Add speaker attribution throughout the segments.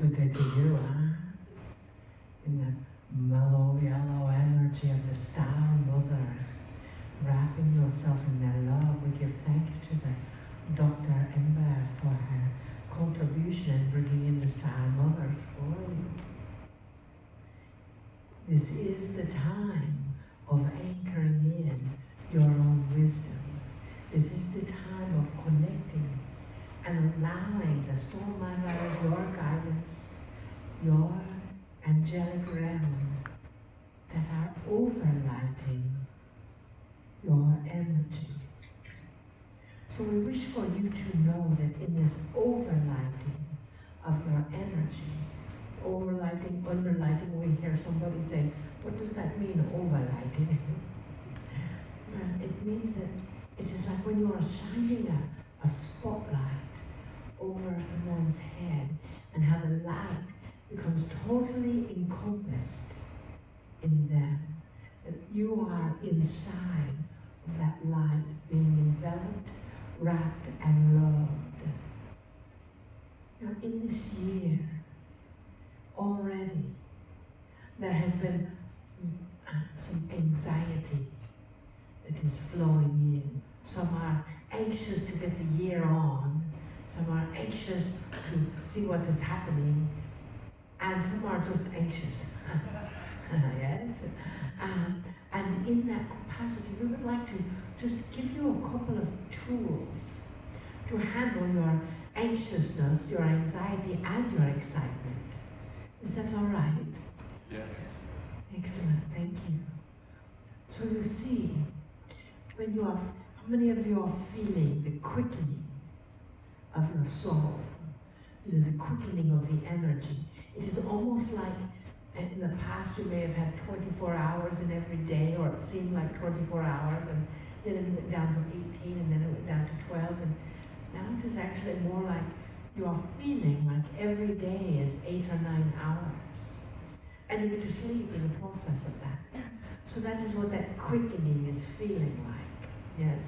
Speaker 1: good day to you, huh? In that mellow yellow energy of the star mothers, wrapping yourself in their love. We give thanks to the Dr. Ember for her contribution in bringing in the star mothers for you. This is the time of anchoring in your own wisdom. This is the time of connecting and allowing the storm mothers, your guidance, your angelic realm that are overlighting your energy. So we wish for you to know that in this overlighting of your energy, overlighting, underlighting, we hear somebody say, what does that mean, overlighting? It means that it is like when you are shining a spotlight over someone's head and how the light becomes totally encompassed in them. That you are inside of that light, being enveloped, wrapped, and loved. Now, in this year, already, there has been some anxiety that is flowing in. Some are anxious to get the year on. Some are anxious to see what is happening. And some are just anxious. Yes? And in that capacity, we would like to just give you a couple of tools to handle your anxiousness, your anxiety, and your excitement. Is that all right?
Speaker 2: Yes.
Speaker 1: Excellent, thank you. So you see, when you are, how many of you are feeling the quickening of your soul? You know, the quickening of the energy. It is almost like in the past you may have had 24 hours in every day, or it seemed like 24 hours, and then it went down to 18, and then it went down to 12, and now it is actually more like you are feeling like every day is 8 or 9 hours. And you get to sleep in the process of that. So that is what that quickening is feeling like. Yes,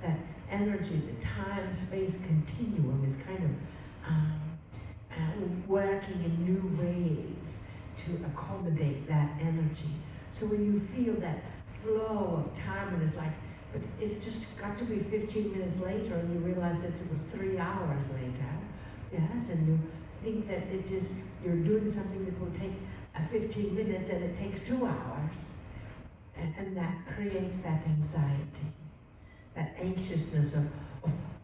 Speaker 1: that energy, the time-space continuum is kind of working in new ways to accommodate that energy. So when you feel that flow of time, and it's like, but it's just got to be 15 minutes later, and you realize that it was 3 hours later. Yes, and you think that it is, you're doing something that will take 15 minutes and it takes 2 hours. And that creates that anxiety, that anxiousness of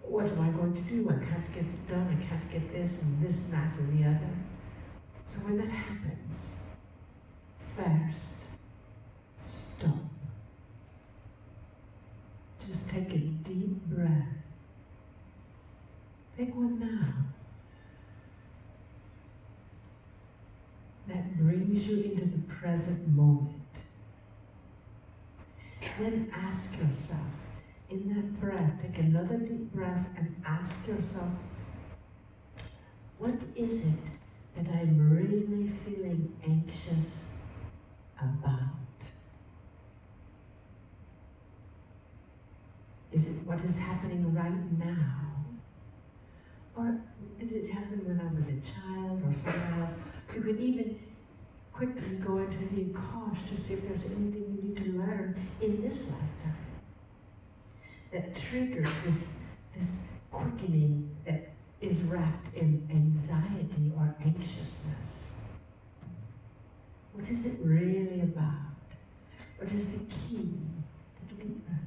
Speaker 1: what am I going to do? I can't get it done, I can't get this and this and that and the other. So when that happens, first, stop. Just take a deep breath. Take one now. That brings you into the present moment. Then ask yourself, in that breath, take another deep breath and ask yourself, what is it that I'm really feeling anxious about? Is it what is happening right now? Or did it happen when I was a child or somewhere else? You could even quickly go into the Akash to see if there's anything you need to learn in this lifetime that triggered this quickening that is wrapped in anxiety or anxiousness. What is it really about? What is the key? Take a deep breath.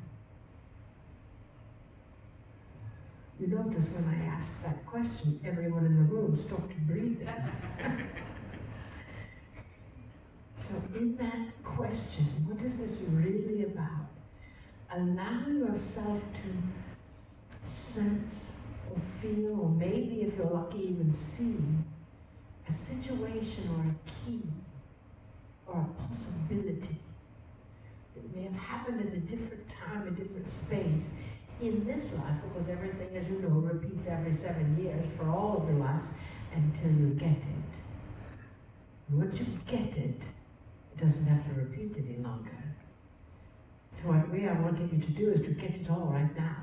Speaker 1: You notice when I asked that question, everyone in the room stopped breathing. So in that question, what is this really about? Allow yourself to sense or feel, or maybe if you're lucky even see, a situation or a key or a possibility that may have happened at a different time, a different space in this life, because everything, as you know, repeats every 7 years for all of your lives until you get it. And once you get it, it doesn't have to repeat any longer. So what we are wanting you to do is to get it all right now.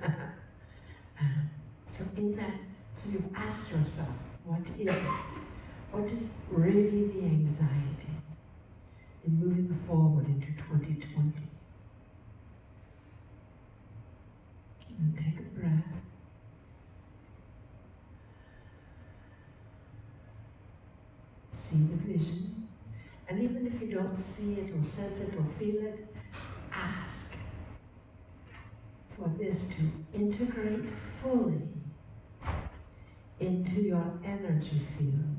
Speaker 1: Huh? So in that, so you've asked yourself, what is it? What is really the anxiety in moving forward into 2020? And take a breath. See the vision. And even if you don't see it or sense it or feel it, ask for this to integrate fully into your energy field.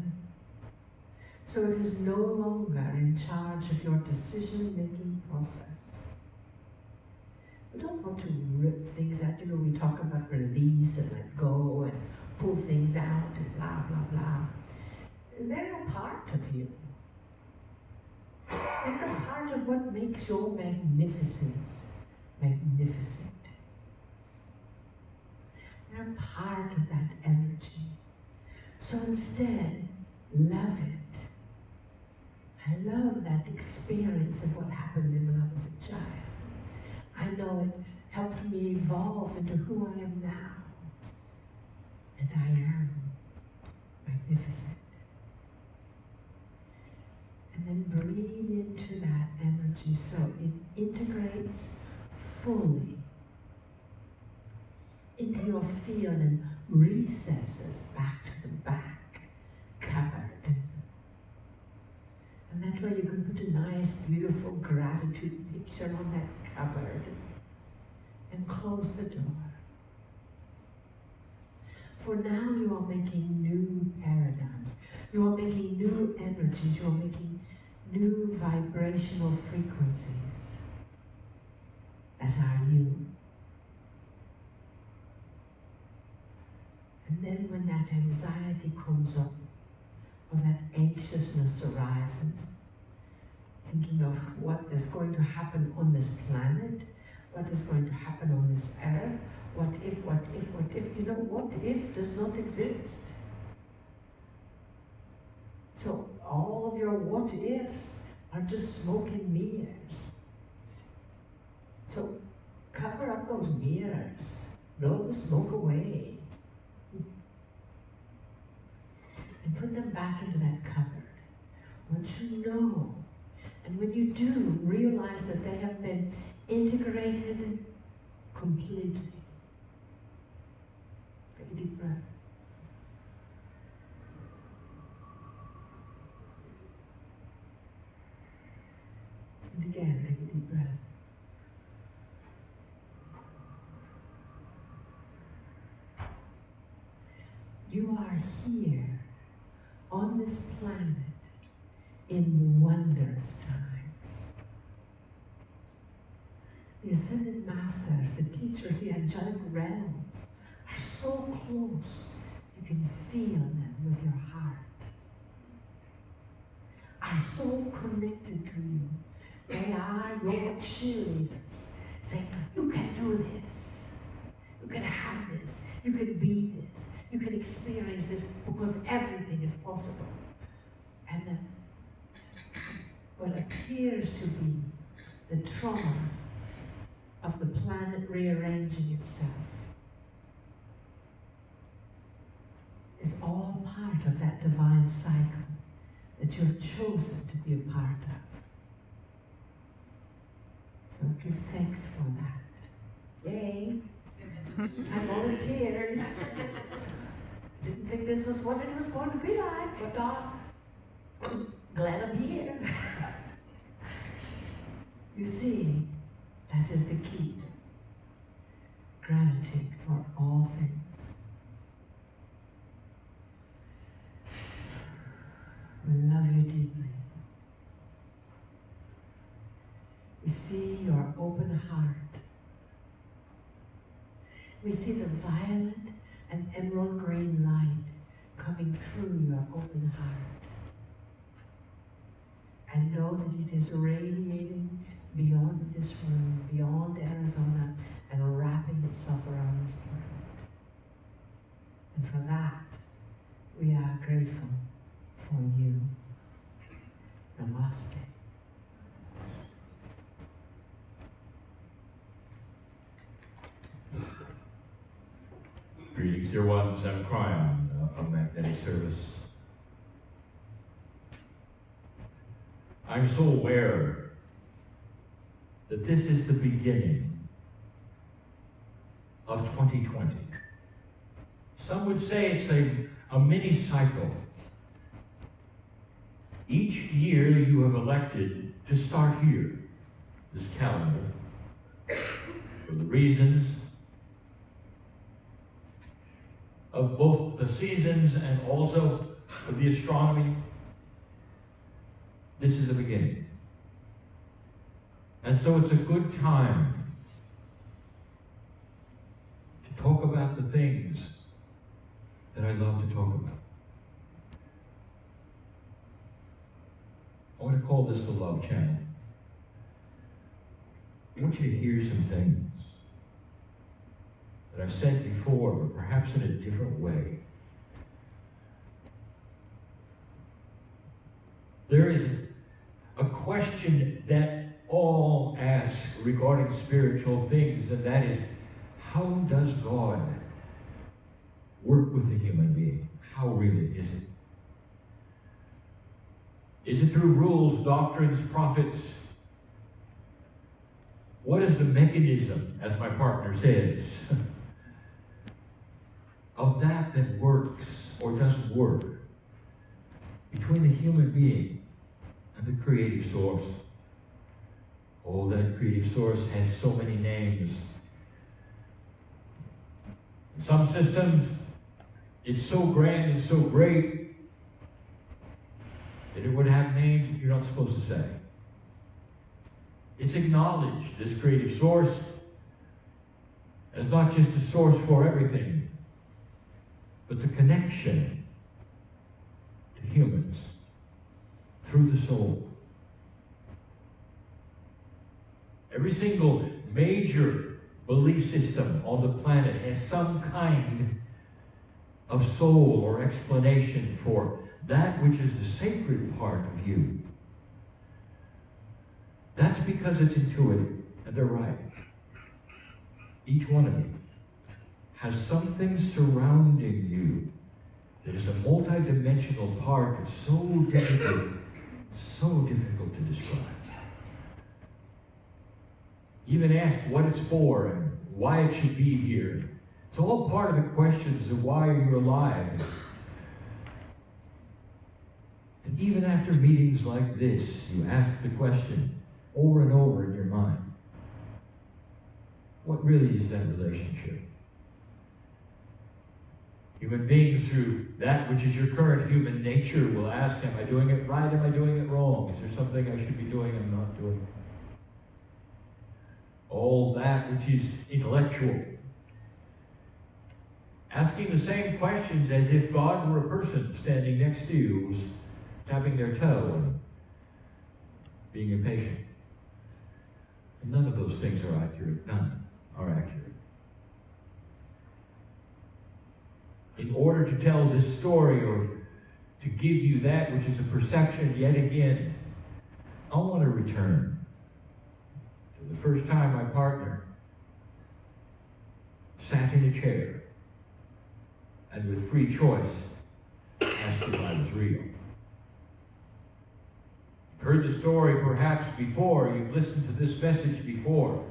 Speaker 1: So it is no longer in charge of your decision-making process. We don't want to rip things out. You know, we talk about release and let go and pull things out and blah, blah, blah. They're a part of you. They're a part of what makes your magnificence magnificent. They're part of that energy. So instead, love it. I love that experience of what happened to me when I was a child. I know it helped me evolve into who I am now. And I am magnificent. And then breathe into that energy so it integrates fully into your field and recesses back to the back cupboard. And that way you can put a nice, beautiful gratitude picture on that cupboard and close the door. For now you are making new paradigms. You are making new energies. You are making new vibrational frequencies that are you. And then when that anxiety comes up, or that anxiousness arises, thinking of what is going to happen on this planet, what is going to happen on this earth, what if, what if, what if. You know, what if does not exist. So all of your what ifs are just smoke and mirrors. So cover up those mirrors, blow the smoke away, and put them back into that cupboard. Once you know, and when you do, realize that they have been integrated completely. Take a deep breath. And again, take a deep breath. You are here on this planet in wondrous times. The Ascended Masters, the teachers, the angelic realms are so close you can feel them with your heart. Are so connected to you. They are your cheerleaders, saying, you can do this. You can have this. You can be this. You can experience this because everything is possible. And then what appears to be the trauma of the planet rearranging itself is all part of that divine cycle that you have chosen to be a part of. So give thanks for that. Yay! I volunteered. Didn't think this was what it was going to be like, but I'm glad I'm here. You see, that is the key. Gratitude for all things. We love you deeply. We see your open heart. We see the violet and emerald green light coming through your open heart. And know that it is radiating beyond this room, beyond Arizona, and wrapping itself around this planet. And for that, we are grateful for you. Namaste.
Speaker 2: Greetings, dear ones. I'm Kryon of Magnetic Service. I'm so aware that this is the beginning of 2020. Some would say it's a mini cycle. Each year you have elected to start here, this calendar, for the reasons of both the seasons and also of the astronomy. This is the beginning. And so it's a good time to talk about the things that I love to talk about. I want to call this the Love Channel. I want you to hear some things that I've said before, but perhaps in a different way. There is a question that all ask regarding spiritual things, and that is, how does God work with the human being? How really is it? Is it through rules, doctrines, prophets? What is the mechanism, as my partner says, of that works or doesn't work between the human being and the creative source? Oh, that creative source has so many names. In some systems, it's so grand and so great that it would have names that you're not supposed to say. It's acknowledged, this creative source, as not just a source for everything, but the connection to humans through the soul. Every single major belief system on the planet has some kind of soul or explanation for that which is the sacred part of you. That's because it's intuitive, and they're right. Each one of you has something surrounding you that is a multidimensional part that's so difficult to describe. Even ask what it's for and why it should be here. It's all part of the questions of why you're alive. And even after meetings like this, you ask the question over and over in your mind. What really is that relationship? Human beings, through that which is your current human nature, will ask, am I doing it right? Am I doing it wrong? Is there something I should be doing I'm not doing? All that which is intellectual. Asking the same questions as if God were a person standing next to you, was tapping their toe and being impatient. And none of those things are accurate. None are accurate. In order to tell this story or to give you that which is a perception yet again, I want to return to the first time my partner sat in a chair and with free choice asked if I was real. You've heard the story perhaps before, you've listened to this message before.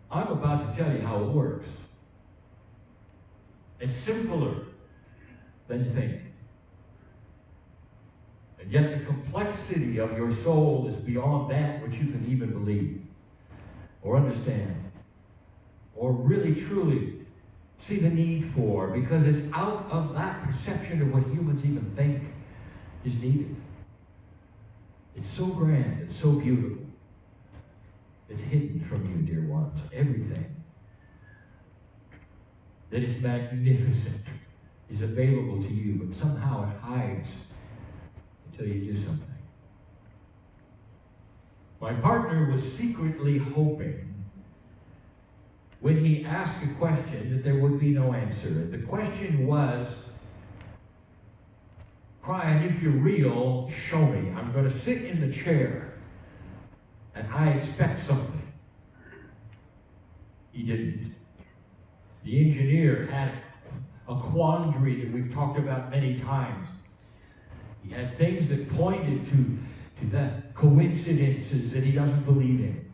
Speaker 2: I'm about to tell you how it works. It's simpler than you think. And yet the complexity of your soul is beyond that which you can even believe or understand or really truly see the need for, because it's out of that perception of what humans even think is needed. It's so grand and so beautiful. It's hidden from you, dear ones. Everything that is magnificent is available to you, but somehow it hides until you do something. My partner was secretly hoping, when he asked a question, that there would be no answer. And the question was, Kryon, if you're real, show me. I'm going to sit in the chair, and I expect something. He didn't. The engineer had a quandary that we've talked about many times. He had things that pointed to to that coincidences that he doesn't believe in,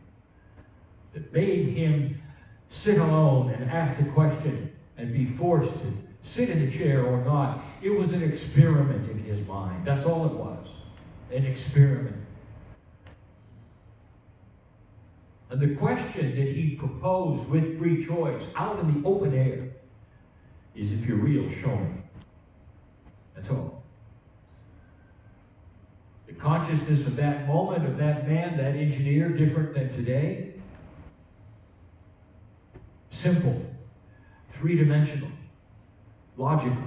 Speaker 2: that made him sit alone and ask the question and be forced to sit in a chair or not. It was an experiment in his mind. That's all it was, an experiment. And the question that he proposed with free choice, out in the open air, is, if you're real, show me. That's all. The consciousness of that moment, of that man, that engineer, different than today. Simple, three-dimensional, logical.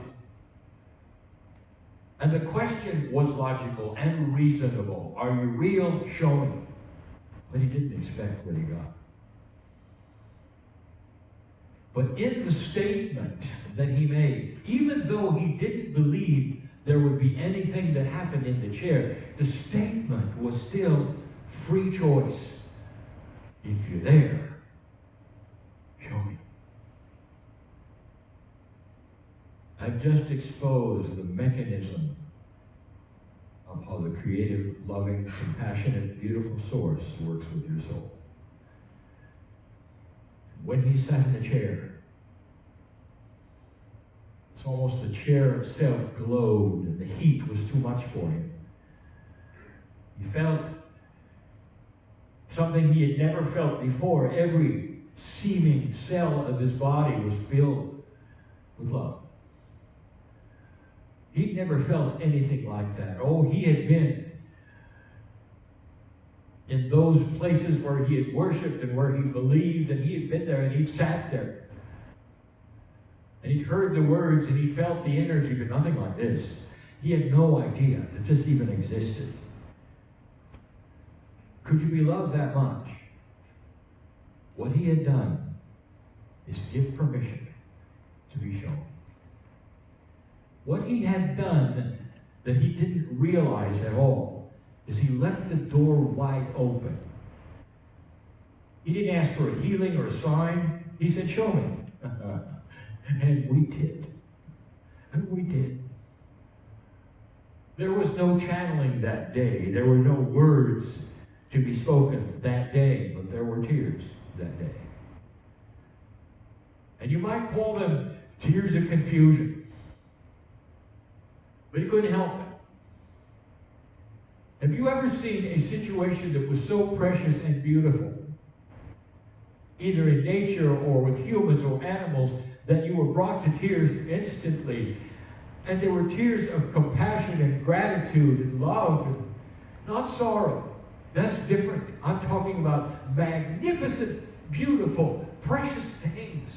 Speaker 2: And the question was logical and reasonable. Are you real? Show me. But he didn't expect what he got. But in the statement that he made, even though he didn't believe there would be anything that happened in the chair, the statement was still free choice. If you're there, show me. I've just exposed the mechanism of how the creative, loving, compassionate, beautiful source works with your soul. When he sat in the chair, it's almost the chair itself glowed, and the heat was too much for him. He felt something he had never felt before. Every seeming cell of his body was filled with love. He'd never felt anything like that. Oh, he had been in those places where he had worshipped and where he believed, and he had been there and he'd sat there. And he'd heard the words and he felt the energy, but nothing like this. He had no idea that this even existed. Could you be loved that much? What he had done is give permission to be shown. What he had done that he didn't realize at all is he left the door wide open. He didn't ask for a healing or a sign. He said, show me. And we did. And we did. There was no channeling that day. There were no words to be spoken that day, but there were tears that day. And you might call them tears of confusion. But he couldn't help it. Have you ever seen a situation that was so precious and beautiful, either in nature or with humans or animals, that you were brought to tears instantly? And they were tears of compassion and gratitude and love, and not sorrow. That's different. I'm talking about magnificent, beautiful, precious things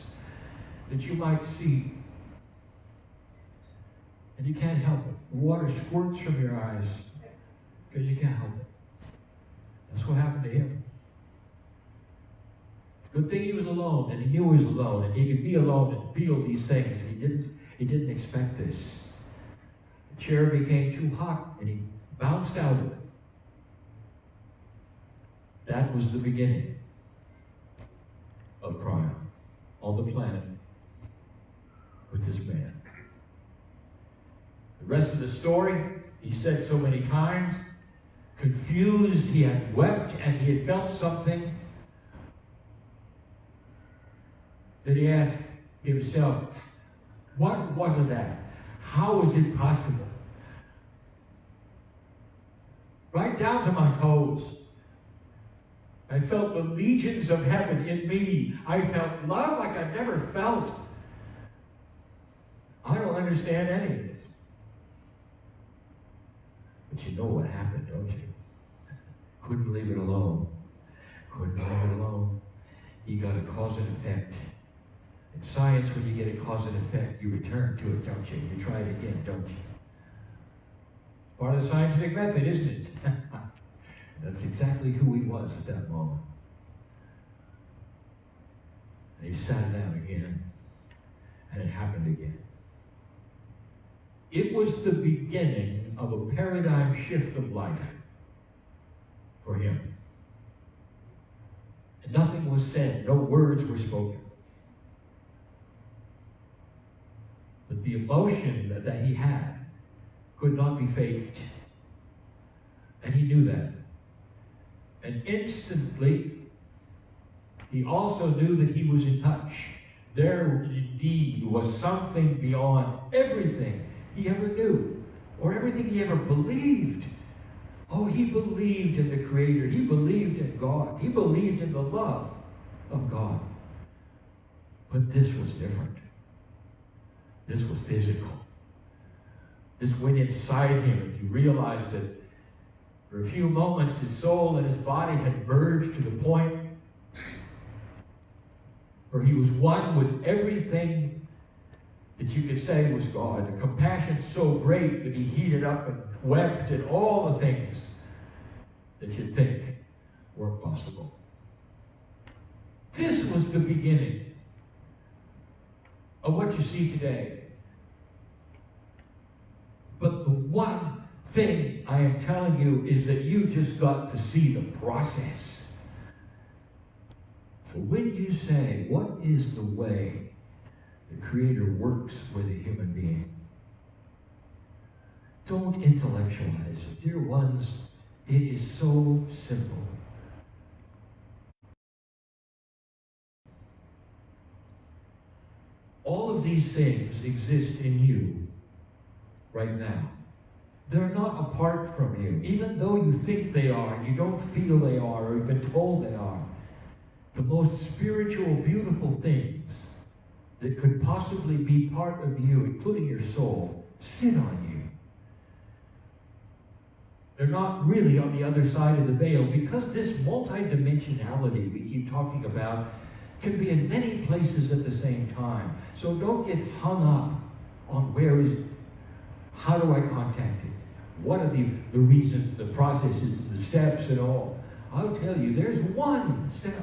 Speaker 2: that you might see. And you can't help it. The water squirts from your eyes because you can't help it. That's what happened to him. It's a good thing he was alone, and he knew he was alone, and he could be alone and feel these things. He didn't expect this. The chair became too hot, and he bounced out of it. That was the beginning of Kryon on the planet with this man. The rest of the story, he said so many times, confused, he had wept, and he had felt something that he asked himself, what was that? How is it possible? Right down to my toes. I felt the legions of heaven in me. I felt love like I've never felt. I don't understand any of this. But you know what happened, don't you? Couldn't leave it alone. Couldn't leave it alone. You got a cause and effect. In science, when you get a cause and effect, you return to it, don't you? You try it again, don't you? Part of the scientific method, isn't it? That's exactly who he was at that moment. And he sat down again, and it happened again. It was the beginning of a paradigm shift of life for him. And nothing was said, no words were spoken. But the emotion that he had could not be faked. And he knew that. And instantly, he also knew that he was in touch. There indeed was something beyond everything he ever knew or everything he ever believed. Oh, he believed in the Creator. He believed in God. He believed in the love of God. But this was different. This was physical. This went inside him, and he realized that for a few moments his soul and his body had merged to the point where he was one with everything that you could say was God. A compassion so great that he heated up and wept at all the things that you'd think weren't possible. This was the beginning of what you see today. But the one thing I am telling you is that you just got to see the process. So when you say, what is the way the Creator works with a human being? Don't intellectualize it. Dear ones, it is so simple. All of these things exist in you right now. They're not apart from you. Even though you think they are, and you don't feel they are, or you've been told they are. The most spiritual, beautiful things that could possibly be part of you, including your soul, sit on you. They're not really on the other side of the veil, because this multidimensionality we keep talking about can be in many places at the same time. So don't get hung up on where is it? How do I contact it? What are the reasons, the processes, the steps and all? I'll tell you, there's one step.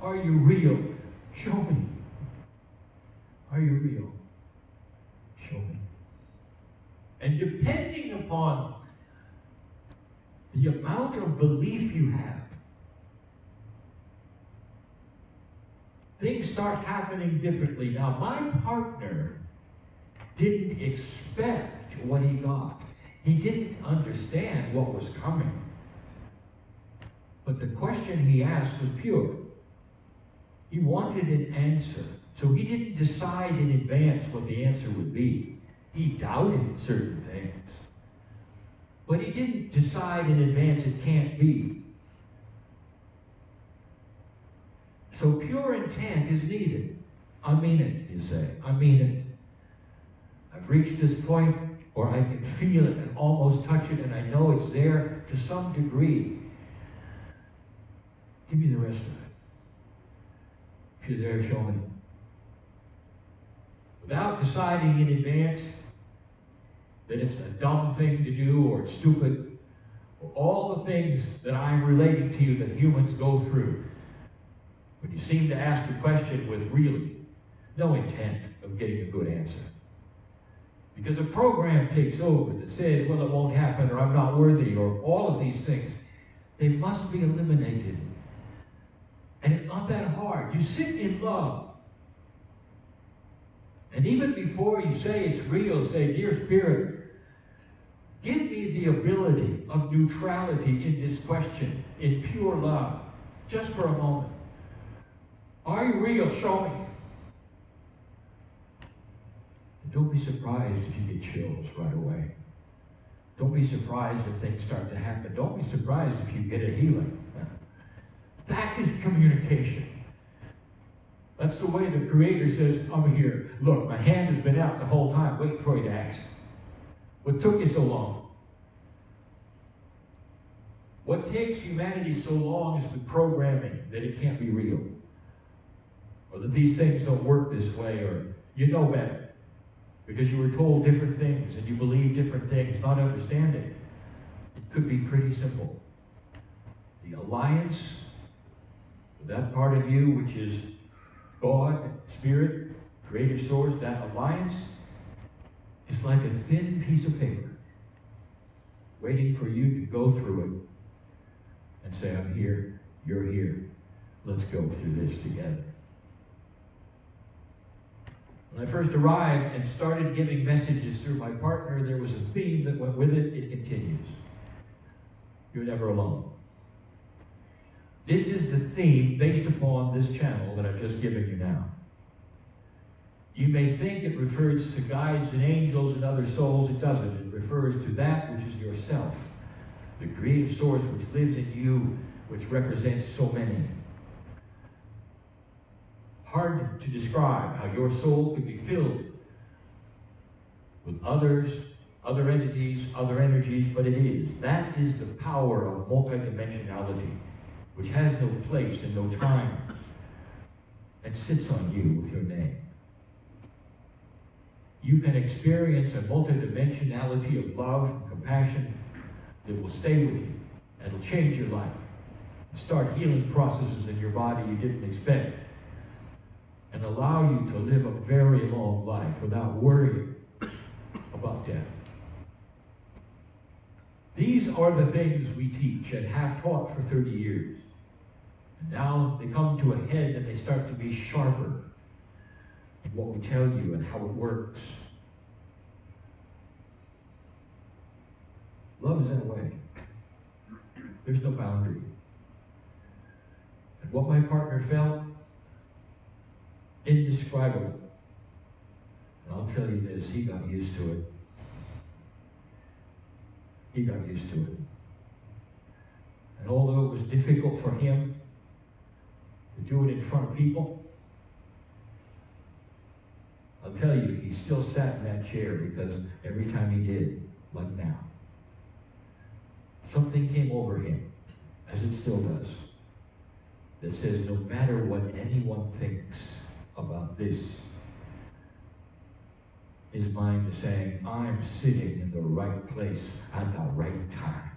Speaker 2: Are you real? Show me. Are you real? Show me. And depending upon the amount of belief you have, things start happening differently. Now, my partner didn't expect what he got. He didn't understand what was coming. But the question he asked was pure. He wanted an answer. So he didn't decide in advance what the answer would be. He doubted certain things. But he didn't decide in advance it can't be. So pure intent is needed. I mean it, you say. I mean it. I've reached this point, or I can feel it and almost touch it, and I know it's there to some degree. Give me the rest of it. If you're there, show me. Without deciding in advance that it's a dumb thing to do, or it's stupid, or all the things that I'm relating to you that humans go through. But you seem to ask the question with really no intent of getting a good answer. Because a program takes over that says, well, it won't happen, or I'm not worthy, or all of these things. They must be eliminated. And it's not that hard. You sit in love. And even before you say it's real, say, dear Spirit, give me the ability of neutrality in this question, in pure love, just for a moment. Are you real? Show me. And don't be surprised if you get chills right away. Don't be surprised if things start to happen. Don't be surprised if you get a healing. That is communication. That's the way the Creator says, I'm here. Look, my hand has been out the whole time waiting for you to ask. What took you so long? What takes humanity so long is the programming that it can't be real. Or that these things don't work this way, or you know better. Because you were told different things and you believe different things, not understanding. It could be pretty simple. The alliance with that part of you, which is God, Spirit, Creator Source, that alliance is like a thin piece of paper waiting for you to go through it and say, I'm here, you're here. Let's go through this together. When I first arrived and started giving messages through my partner, there was a theme that went with it. It continues. You're never alone. This is the theme based upon this channel that I've just given you now. You may think it refers to guides and angels and other souls. It doesn't. It refers to that which is yourself, the creative source which lives in you, which represents so many. Hard to describe how your soul could be filled with others, other entities, other energies, but it is. That is the power of multidimensionality, which has no place and no time, and sits on you with your name. You can experience a multidimensionality of love and compassion that will stay with you, and will change your life. Start healing processes in your body you didn't expect, and allow you to live a very long life without worrying about death. These are the things we teach and have taught for 30 years. And now they come to a head and they start to be sharper in what we tell you and how it works. Love is in a way. There's no boundary. And what my partner felt, indescribable. And I'll tell you this, he got used to it. He got used to it. And although it was difficult for him to do it in front of people, I'll tell you, he still sat in that chair because every time he did, like now, something came over him, as it still does, that says no matter what anyone thinks about this, his mind is saying, I'm sitting in the right place at the right time.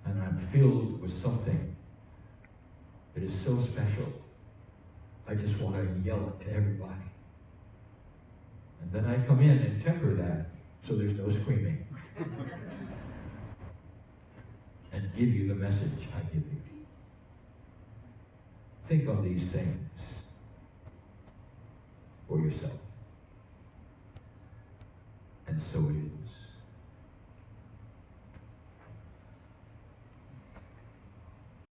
Speaker 2: And I'm filled with something that is so special. I just want to yell it to everybody. And then I come in and temper that so there's no screaming. And give you the message I give you. Think on these things for yourself. And so it is.